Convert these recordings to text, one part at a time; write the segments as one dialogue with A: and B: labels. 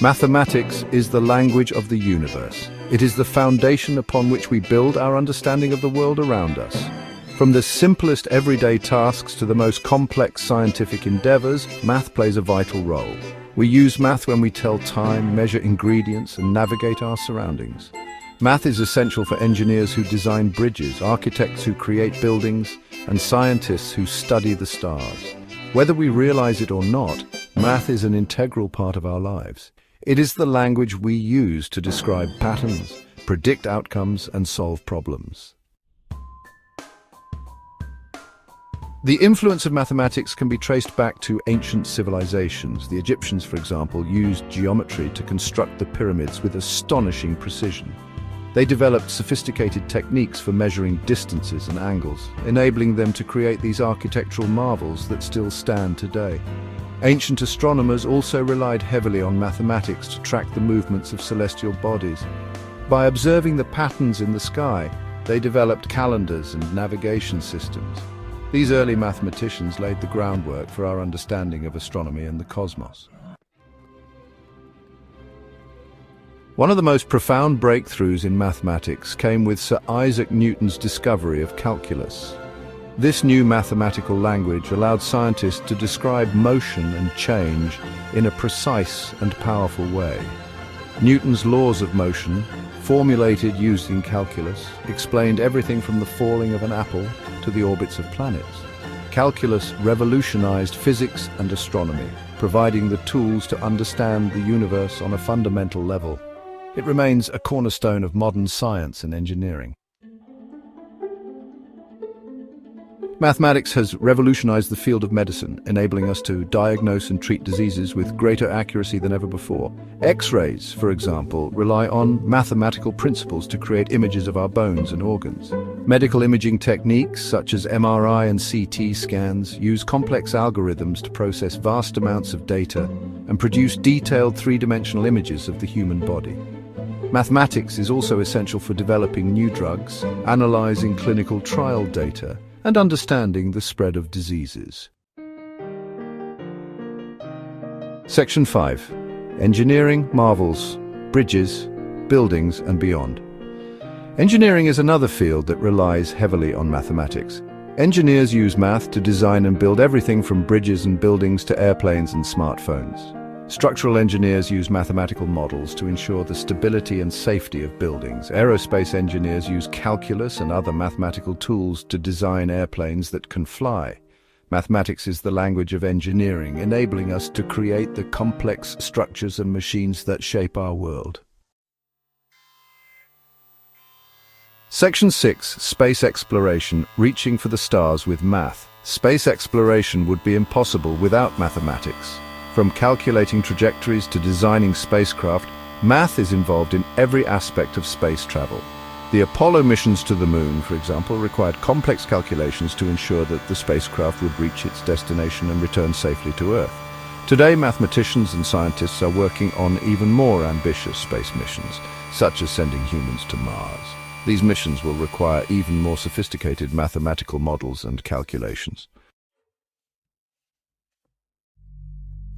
A: Mathematics is the language of the universe. It is the foundation upon which we build our understanding of the world around us. From the simplest everyday tasks to the most complex scientific endeavors, math plays a vital role. We use math when we tell time, measure ingredients, and navigate our surroundings. Math is essential for engineers who design bridges, architects who create buildings, and scientists who study the stars. Whether we realize it or not, math is an integral part of our lives. It is the language we use to describe patterns, predict outcomes, and solve problems. The influence of mathematics can be traced back to ancient civilizations. The Egyptians, for example, used geometry to construct the pyramids with astonishing precision. They developed sophisticated techniques for measuring distances and angles, enabling them to create these architectural marvels that still stand today. Ancient astronomers also relied heavily on mathematics to track the movements of celestial bodies. By observing the patterns in the sky, they developed calendars and navigation systems. These early mathematicians laid the groundwork for our understanding of astronomy and the cosmos. One of the most profound breakthroughs in mathematics came with Sir Isaac Newton's discovery of calculus. This new mathematical language allowed scientists to describe motion and change in a precise and powerful way. Newton's laws of motion, formulated using calculus, explained everything from the falling of an apple to the orbits of planets. Calculus revolutionized physics and astronomy, providing the tools to understand the universe on a fundamental level. It remains a cornerstone of modern science and engineering. Mathematics has revolutionized the field of medicine, enabling us to diagnose and treat diseases with greater accuracy than ever before. X-rays, for example, rely on mathematical principles to create images of our bones and organs. Medical imaging techniques, such as MRI and CT scans, use complex algorithms to process vast amounts of data and produce detailed three-dimensional images of the human body. Mathematics is also essential for developing new drugs, analyzing clinical trial data, and understanding the spread of diseases. Section 5. Engineering, marvels, bridges, buildings, and beyond. Engineering is another field that relies heavily on mathematics. Engineers use math to design and build everything from bridges and buildings to airplanes and smartphones. Structural engineers use mathematical models to ensure the stability and safety of buildings. Aerospace engineers use calculus and other mathematical tools to design airplanes that can fly. Mathematics is the language of engineering, enabling us to create the complex structures and machines that shape our world. Section 6. Space exploration, reaching for the stars with math. Space exploration would be impossible without mathematics. From calculating trajectories to designing spacecraft, math is involved in every aspect of space travel. The Apollo missions to the Moon, for example, required complex calculations to ensure that the spacecraft would reach its destination and return safely to Earth. Today, mathematicians and scientists are working on even more ambitious space missions, such as sending humans to Mars. These missions will require even more sophisticated mathematical models and calculations.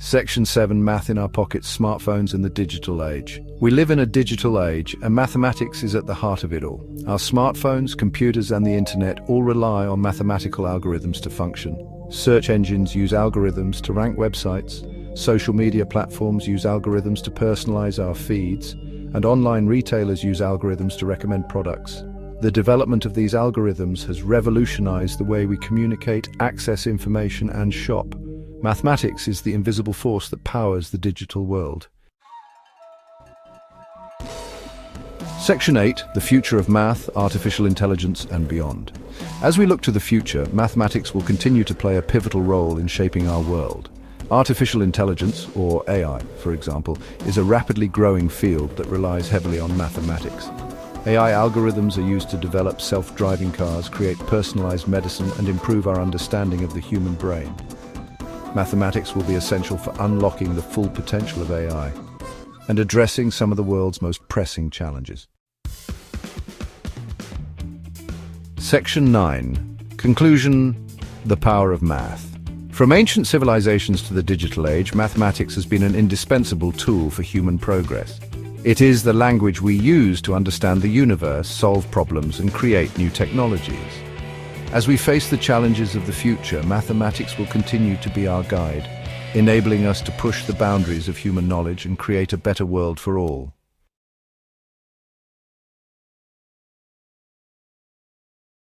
A: Section 7. Math in our pockets, smartphones and the digital age. We live in a digital age, and mathematics is at the heart of it all. Our smartphones, computers and the internet all rely on mathematical algorithms to function. Search engines use algorithms to rank websites. Social media platforms use algorithms to personalize our feeds. And online retailers use algorithms to recommend products. The development of these algorithms has revolutionized the way we communicate, access information and shop. Mathematics is the invisible force that powers the digital world. Section 8. The future of math, artificial intelligence and beyond. As we look to the future, mathematics will continue to play a pivotal role in shaping our world. Artificial intelligence, or AI, for example, is a rapidly growing field that relies heavily on mathematics. AI algorithms are used to develop self-driving cars, create personalized medicine and improve our understanding of the human brain. Mathematics will be essential for unlocking the full potential of AI and addressing some of the world's most pressing challenges. Section 9. Conclusion: the power of math. From ancient civilizations to the digital age, mathematics has been an indispensable tool for human progress. It is the language we use to understand the universe, solve problems, and create new technologies. As we face the challenges of the future, mathematics will continue to be our guide, enabling us to push the boundaries of human knowledge and create a better world for all.